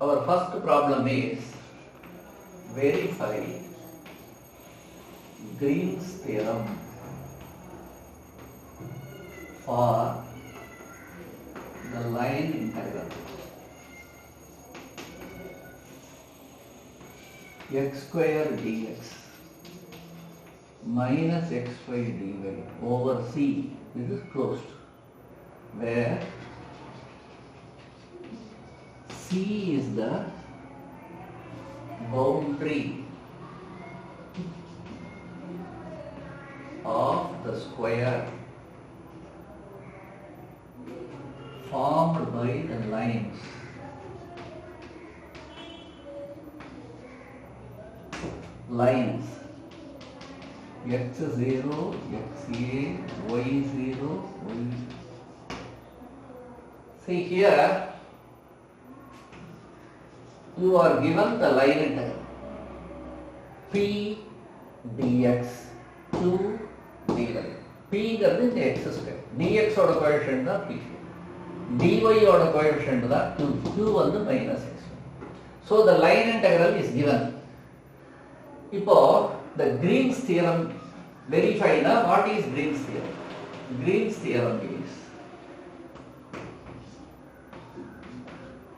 our first problem is verify Green's theorem for the line integral x square dx minus x5 dy over c. This is closed, where c is the boundary of the square formed by the lines x0, xa, y0, y. See here, you are given the line integral p dx q dy. p ங்கிறது இந்த x square, dx ஓட coefficient தான் p, dy ஓட coefficient தான் q, q வந்து minus x. So the line integral is given. இப்போ the Green's theorem verify na. What is Green's theorem? Green's theorem is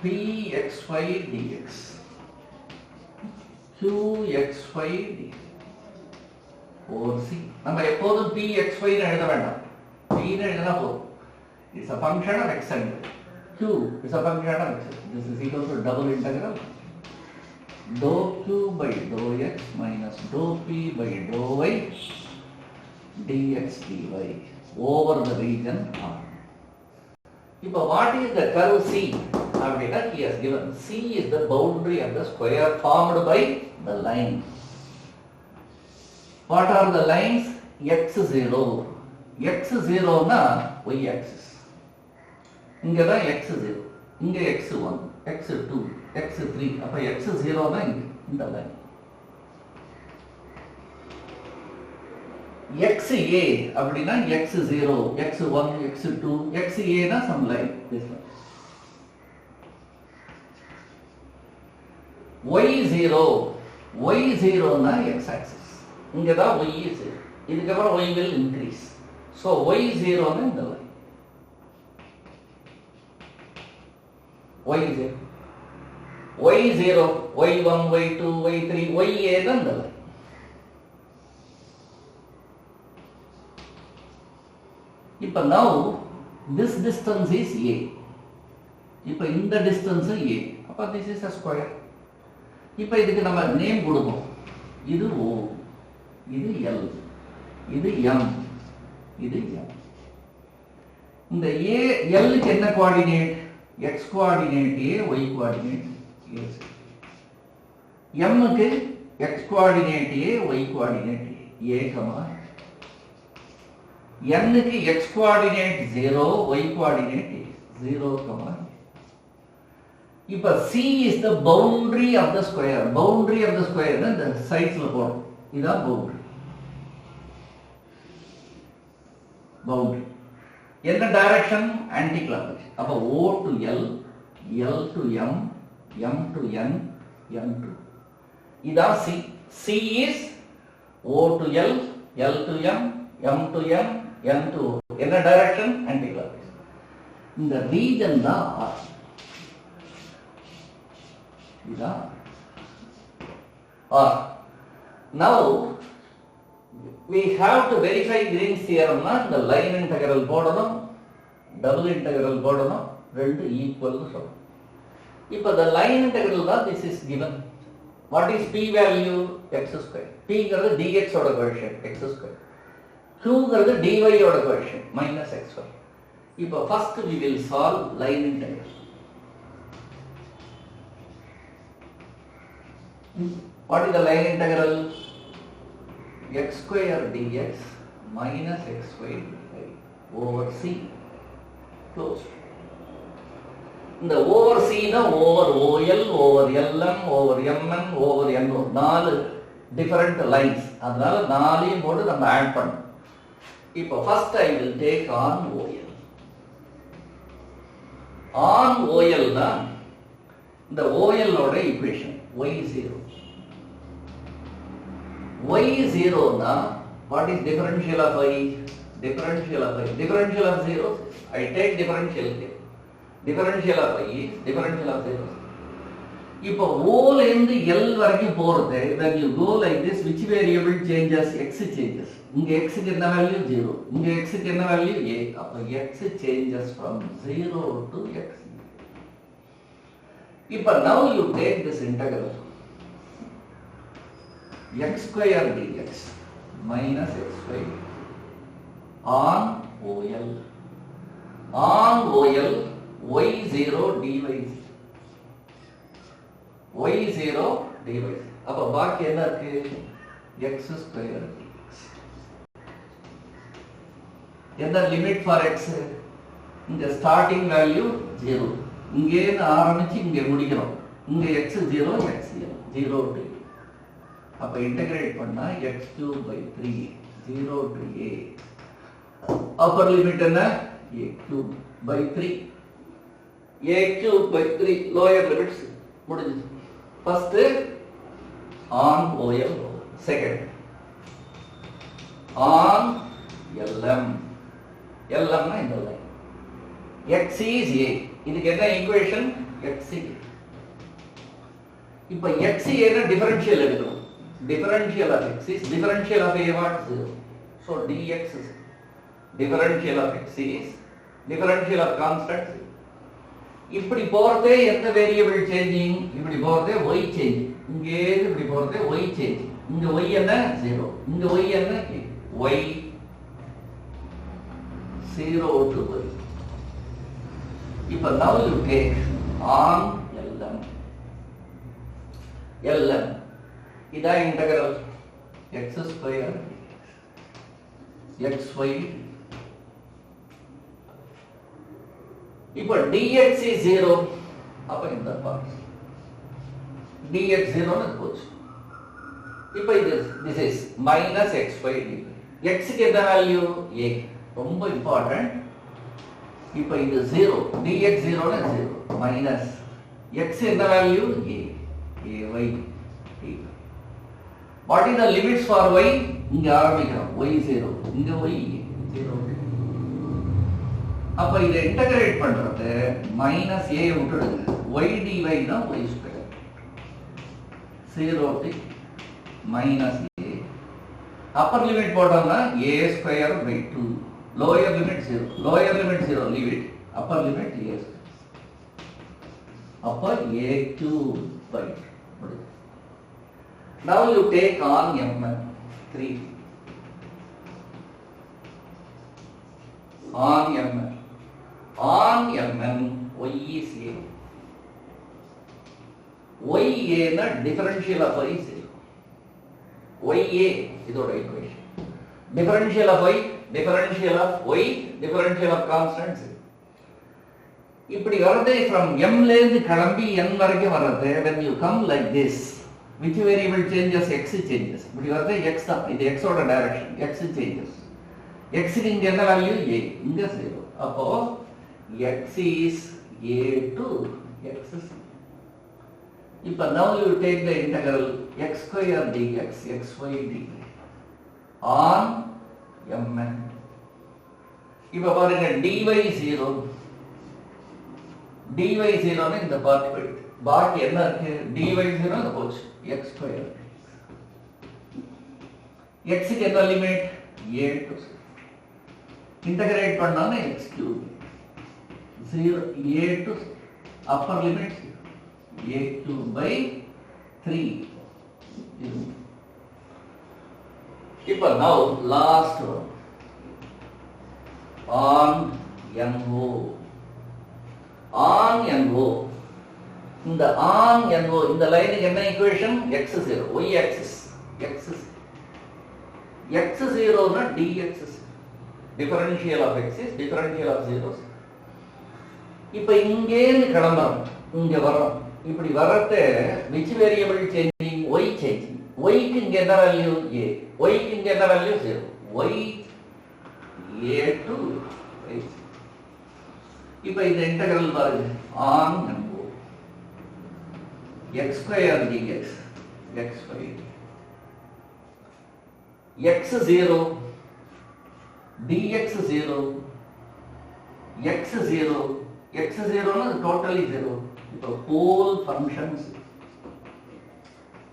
px5 dx qx5 dx over c. நம்ம எப்போதும் px5 ன்னு எழுத வேண்டாம், p ன்னு எழுதினா போதும். It's a function of x and y. q is a function of x. This is equal to double integral dou q by dou x minus dou p by dou y dx dy over the region R. இப்போ what is the curve C? அப்படின்னா he has given C is the boundary of the square formed by the line. What are the lines? x0. x0 னா y axis. இங்க தான் x0, இங்க x1, x2, x3. அப்ப x0 னா இந்த line. xa அப்படின்னா x0, x1, x2, xa னா some line, this line. y0 னா x axis. இங்க தான் y is, இதுக்கு அப்புறம் y will increase. So y0 னா இந்த line. y0, y1, y2, y3, ya தான் இந்த லைன். இப்போ now this distance is a. இப்போ இந்த distance a. அப்ப this is a square. இப்போ இதுக்கு நம்ம நேம் கொடுப்போம். இது o, இது l, இது m, இது m. இந்த a l க்கு என்ன coordinate? x coordinate a, y coordinate a. m க்கு x coordinate a, y coordinate a, n க்கு x கோஆர்டினேட் 0, y கோஆர்டினேட் 0, இப்ப c is the boundary of the square. Boundary of the square னா இந்த சைட்ஸ்ல போறோம். இதான் boundary. boundary என்ன direction? Anti clockwise. அப்ப o to l, l to m, m to n, n to. இதான் c. c is o to l, l to m, m to n, n to. என்ன direction? Anti clockwise. இந்த region தான் r. இதான் r. Now we have to verify Green's theorem னா இந்த line integral போடணும், double integral போடணும், ரெண்டு equal சொல்லணும். இப்போ the line integral தான் this is given. What is p value? x square. p ங்கிறது dx ஓட கோஎஃபிஷியன்ட் x square. q ங்கிறது dy ஓட கோஎஃபிஷியன்ட் minus x1. இப்போ first we will solve line integral. What is the line integral? x square dx minus x5 dy over c closed. இந்த over c னா over ol, over lm, over mn, over no. 4 different lines. அதனால 4ஐயும் போட்டு நம்ம add பண்ணோம். இப்போ first I will take on OL. On OL னா இந்த OL ஓட ஈக்குவேஷன் y0. y0 னா what is differential of y? Differential of y. Differential of 0. I take differential here. Differential of y is differential of 0. இப்போ O ல இருந்து L வரைக்கும் போறது when you go like this, which variable changes? X changes. இங்க x க்கு என்ன value 0, இங்க x க்கு என்ன வேல்யூ a. அப்ப x changes from 0 to x. இப்போ now you take this integral x square dx minus x square on OL y0 dy y0 dy. அப்ப பாக்கி என்ன இருக்கு? x square dx. என்ன லிமிட் ஃபார் x? இந்த ஸ்டார்டிங் வேல்யூ 0, இங்கே ஆரம்பிச்சு இங்கே முடிக்கிறோம். இங்க x 0 x 0 to அப்ப இன்டகிரேட் பண்ணா x3/3 0 to a. Upper limit என்ன? a3/3 a3/3 லோயர் லிமிட்ஸ் முடிஞ்சது. First on OL, second on LM. LM னா இந்த லைன் x is a. இதுக்கு என்ன ஈக்குவேஷன்? x. இப்போ x ஏன டிஃபரன்ஷியல் எடுக்கணும். Differential of x is differential of a what? 0. So dx is differential of x is differential of constant 0. இப்படி போறதே எந்த வேரியபிள் சேஞ்சிங்? இப்படி போறதே y சேஞ்சிங். இங்கே இப்படி போறதே y சேஞ்சிங். இங்க y என்ன? 0. இங்க y என்ன? y 0 to y. இப்போ now you take on LM. இதா இன்டகிரல் x ஸ்கொயர் xy. இப்போ dx is 0. அப்ப இந்த பார்ட் dx 0 னு போச்சு. இப்போ இது this is minus xy dy. x க்கு என்ன வேல்யூ? a. ரொம்ப இம்பார்ட்டன்ட். இப்போ இது 0, dx 0 னு 0 minus x என்ன value? a. ay. What is the limits for y? இங்க ஆரம்பிக்கிறோம் y0, இங்க y 0. அப்ப இதை இன்டகிரேட் பண்றது minus a விட்டுடுங்க. y dy னா y square 0 to minus a. Upper limit போட்டோம்னா a square by 2. Lower limit 0. Lower limit 0 leave it. Appar limit a square. அப்ப a3 Now you take on Mn 3. On Mn y is a. y a na differential of y 0. y a இதோட equation. Differential of y, differential of y, differential of constants. இப்படி வரதே from m ல இருந்து கிளம்பி n வரைக்கும் வரதே when you come like this. Which variable changes? X changes. இப்படி வரது x தான். இது x ஓட டைரக்ஷன். X changes. X க்கு இங்க என்ன வேல்யூ? a. இங்க 0. அப்போ x is a to x. இப்போ now you take the integral x square dx xy dy on Mn. இப்போ பாருங்க dy 0. dy 0 னு இந்த பார்ட் போயிடுது. பாக்கி என்ன இருக்கு? dy 0 னு போச்சு. x square x க்கு என்ன லிமிட்? a to இன்டகிரேட் பண்ணானே x cube 0 a to upper limit a cube by 3. இப்போ now last one on NO. இந்த on NO இந்த லைனுக்கு என்ன equation? x0 y axis x0 னா dx differential of x is differential of 0. இப்போ இங்கே இருந்து கிளம்பறோம், இங்க வரோம். இப்படி வரதே which variable changing? y changing. y க்கு இங்க என்ன வேல்யூ? a. y க்கு இங்க என்ன வேல்யூ? 0. y a to இப்போ இந்த இன்டகிரல் பாருங்க on NO x square dx, x square, x 0, dx 0, x 0, x 0 is totally 0. So whole functions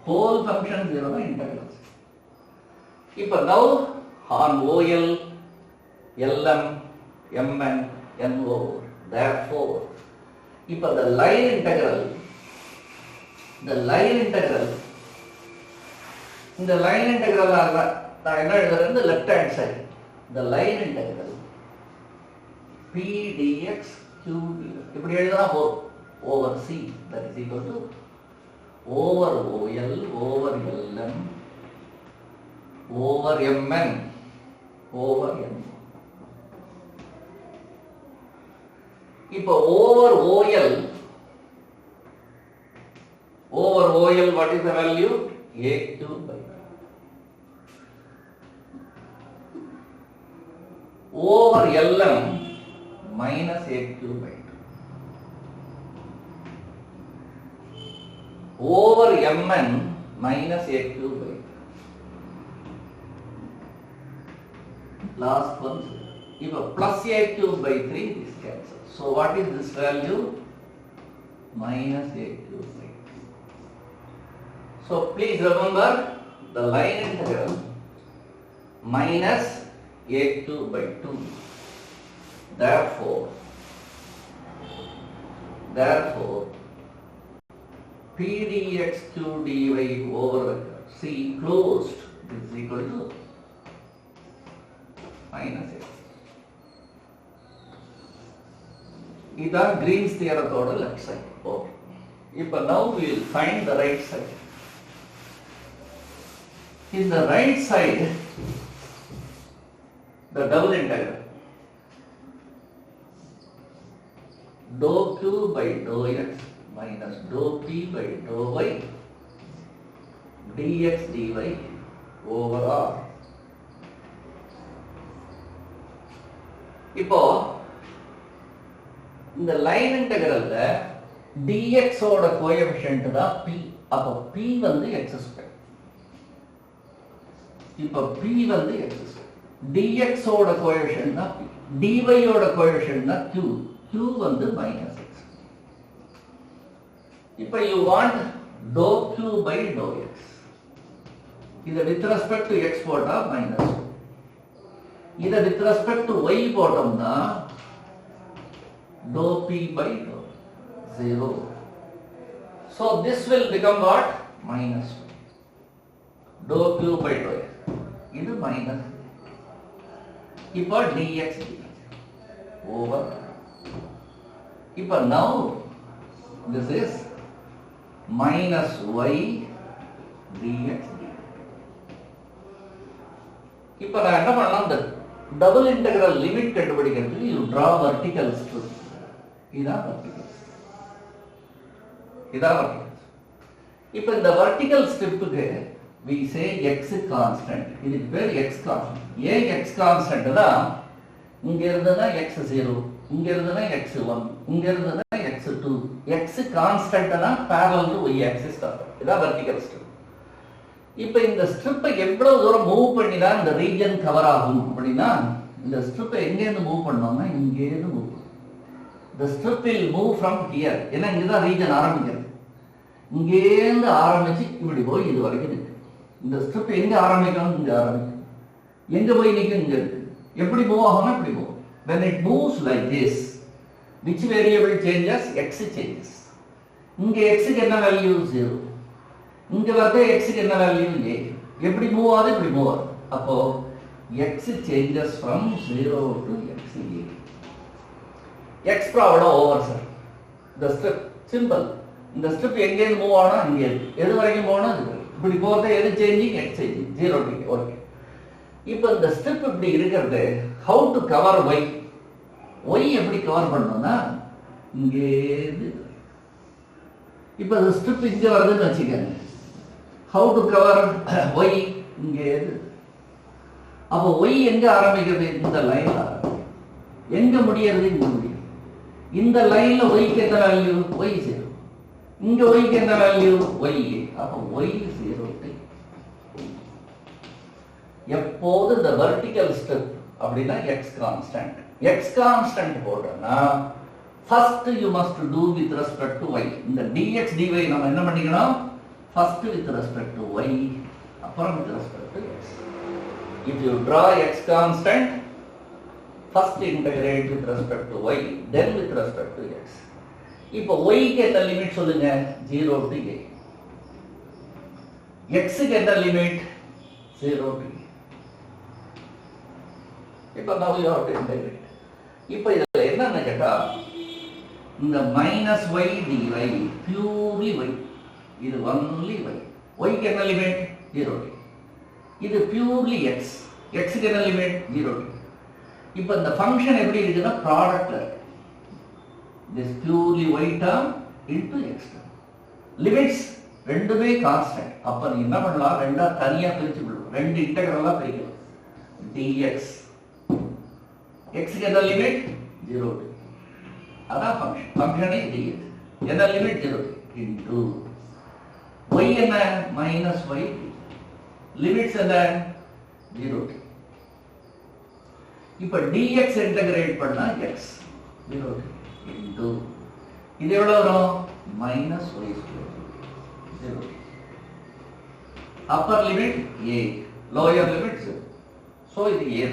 0 na integrals. If now on OL, LM, MN, NO, therefore, if the line integral, in the line integral the left hand side, the line integral P dx Q dx, இப்படி எழுதுனா over C, that is equal to over OL, over LM, over MN, over NO. இப்போ over OL, what is the value? A2 by 2. Over LM minus A2 by 2. Over MN minus A2 by 2. Last one. If a plus A2 by 3 is cancelled. So what is this value? Minus A2 by 3. So please remember the line integral minus A2 by 2. Therefore P dx Q dy over C closed is equal to minus A. This is Green's theorem on the left side. Okay. Now we will find the right side. In the right side, the double integral dou q by dou x minus dou p by dou y dx dy over r. இப்போ இந்த line இன்டெகிரல்ல dx ஓட coefficient தான் p. அப்போ p வந்து x square. இப்போ p வந்து x square. dx ஓட coefficient தான் p. dy ஓட கோஎஃபிஷியன்ட் தான் q. q வந்து minus x. இப்போ you want dou q by dou x. இத with respect to x போட்டா minus 1. இத with respect to y போட்டோம்னா dou p by dou 0. So this will become what? Minus 1. Dou q by dou x. இது minus. இப்போ dx over. இப்போ now this is minus y dx. இப்போ நான் என்ன பண்ணலாம்? இந்த டபுள் இன்டெகிரல் லிமிட் கண்டுபிடிக்கிறதுக்கு you draw vertical strip. இதான் vertical strip. இப்போ இந்த vertical stripக்கு we say x constant. இதுக்கு பேர் x constant. ஏன் x constant தான்? இங்க இருந்ததுனா x0, இங்க இருந்ததுனா x1, இங்க இருந்ததுனா x2. x constant தான் parallel to y axis தான். இதான் vertical strip. இப்போ இந்த ஸ்ட்ரிப்பை எவ்வளவு தூரம் மூவ் பண்ணி தான் இந்த ரீஜன் கவர் ஆகும் அப்படின்னா, இந்த ஸ்ட்ரிப்பை எங்கேருந்து மூவ் பண்ணோம்னா இங்கேருந்து மூவ் பண்ணும். The strip will move from here. ஏன்னா இங்கதான் ரீஜன் ஆரம்பிக்கிறது. இங்கேருந்து ஆரம்பிச்சு இப்படி போய் இது வரைக்கும் இருக்கு. இந்த ஸ்ட்ரிப் எங்க ஆரம்பிக்கும்? இங்க ஆரம்பிக்கும். எங்க போய் நிற்கும்? இங்க இருக்கு. எப்படி மூவ் ஆகும்னா இப்படி போகும். When it moves like this, which variable changes? X changes. இங்க x க்கு என்ன வேல்யூ? 0. இங்க வந்து x க்கு என்ன வேல்யூ? a. எப்படி மூவ் ஆகுது? இப்படி மூவ் ஆகுது. அப்போ x changes from 0 to x a. x problem over sir. இந்த ஸ்ட்ரிப் சிம்பிள். இந்த ஸ்ட்ரிப் எங்க இருந்து மூவ் ஆனா இங்க இருக்கு. எது வரைக்கும் போனா இது. இப்படி போறது எது changing? x changing. 0 to okay. இப்போ இந்த ஸ்ட்ரிப் இப்படி இருக்கிறது how to cover y. y எப்படி கவர் பண்ணனும்னா இங்கே இது. இப்போ இந்த ஸ்ட்ரிப் இங்க வருதுன்னு வெச்சுக்கங்க. how to cover y இங்கே இது. அப்போ y எங்க ஆரம்பிக்கிறது? இந்த லைன்ல ஆரம்பிக்கும். எங்க முடியறது? இங்க முடியும். இந்த லைன்ல y க்கு என்ன வேல்யூ? y 0. இங்க y க்கு என்ன வேல்யூ y. அப்ப y 0t. எப்போது இந்த வெர்டிகல் ஸ்டெப் அப்படின்னா x கான்ஸ்டன்ட். x கான்ஸ்டன்ட் போடுறேன்னா first you must do with respect to y. இந்த dx dy நம்ம என்ன பண்ணிக்கணும்? First with respect to y, அப்புறம் with respect to x. If you draw x constant, first integrate with respect to y, then with respect to x. இப்போ y க்கு என்ன limit சொல்லுங்க? 0 to a. x க்கு என்ன லிமிட்? 0 to a. இப்போ now you have to integrate. இப்போ இதுல என்னன்னு கேட்டா இந்த minus y dy purely y. இது only y. y க்கு என்ன லிமிட்? 0 to a. இது purely x. x க்கு என்ன லிமிட்? 0 to a. இப்போ இந்த ஃபங்க்ஷன் எப்படி இருக்குன்னா product this purely y term into x term. Limits ரெண்டுமே கான்ஸ்டன்ட். அப்ப நீ என்ன பண்ணலாம்? ரெண்டா தனியா பிரிச்சு விடலாம். ரெண்டு இன்டெகிரலா பிரிக்கலாம். dx x க்கு என்ன லிமிட்? 0 to அதான் ஃபங்க்ஷன். ஃபங்க்ஷனே dx. என்ன லிமிட்? 0 to into y என்ன? minus y. லிமிட்ஸ் என்ன? 0 to. இப்ப dx இன்டகிரேட் பண்ணா x 0 to into இது எவ்வளவு வரும்? minus y square 0 to. upper limit a, lower limit 0. so இது a.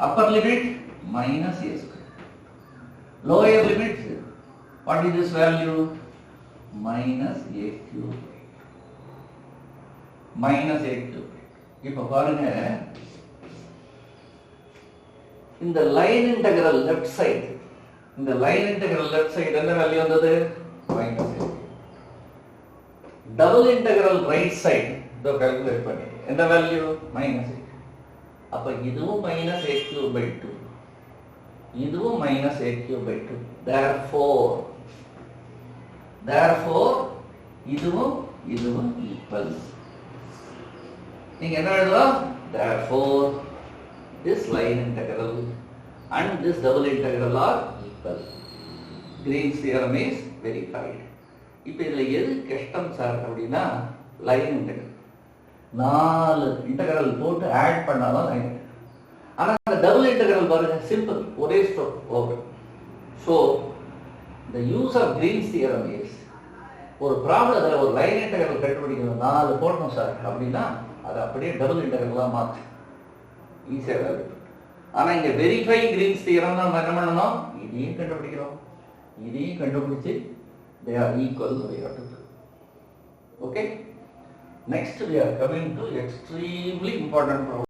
upper limit minus a square, lower limit 0. what is this value? minus a cube, minus a cube. இப்ப பாருங்க இந்த line integral left side, இந்த line integral left side என்ன value வந்தது? minus a. Double integral right side இதோ calculate பண்ணி என்ன value? minus a. அப்ப இதுவும் minus a cube by 2, இதுவும் minus a cube by 2. therefore இதுவும் இதுவும் equal. நீங்க என்ன எழுதலாம்? therefore this line integral and this double integral are equal. Green's theorem is verified. இப்போ இதுல எது கஷ்டம் சார் அப்படின்னா லைன் இன்டெகிரல். 4 இன்டெகிரல் போட்டு ஆட் பண்ணாதான் லைன் இன்டெகிரல். ஆனா அந்த டபுள் இன்டெகிரல் பாருங்க சிம்பிள், ஒரே stroke over. So the use of Green's theorem is ஒரு ப்ராப்ளத்தில் ஒரு லைன் இன்டெகிரல் கண்டுபிடிக்கணும் 4 போடணும் சார் அப்படின்னா அதை அப்படியே டபுள் இன்டெகிரலாக மாற்று ஈஸியாக இருக்கும். ஆனால் இங்கே வெரிஃபை கிரீன்ஸ் தியரம் நம்ம என்ன பண்ணணும்? இதையும் கண்டுபிடிக்கிறோம், இதையும் கண்டுபிடிச்சு they are equal. Okay, next we are coming to extremely important problem.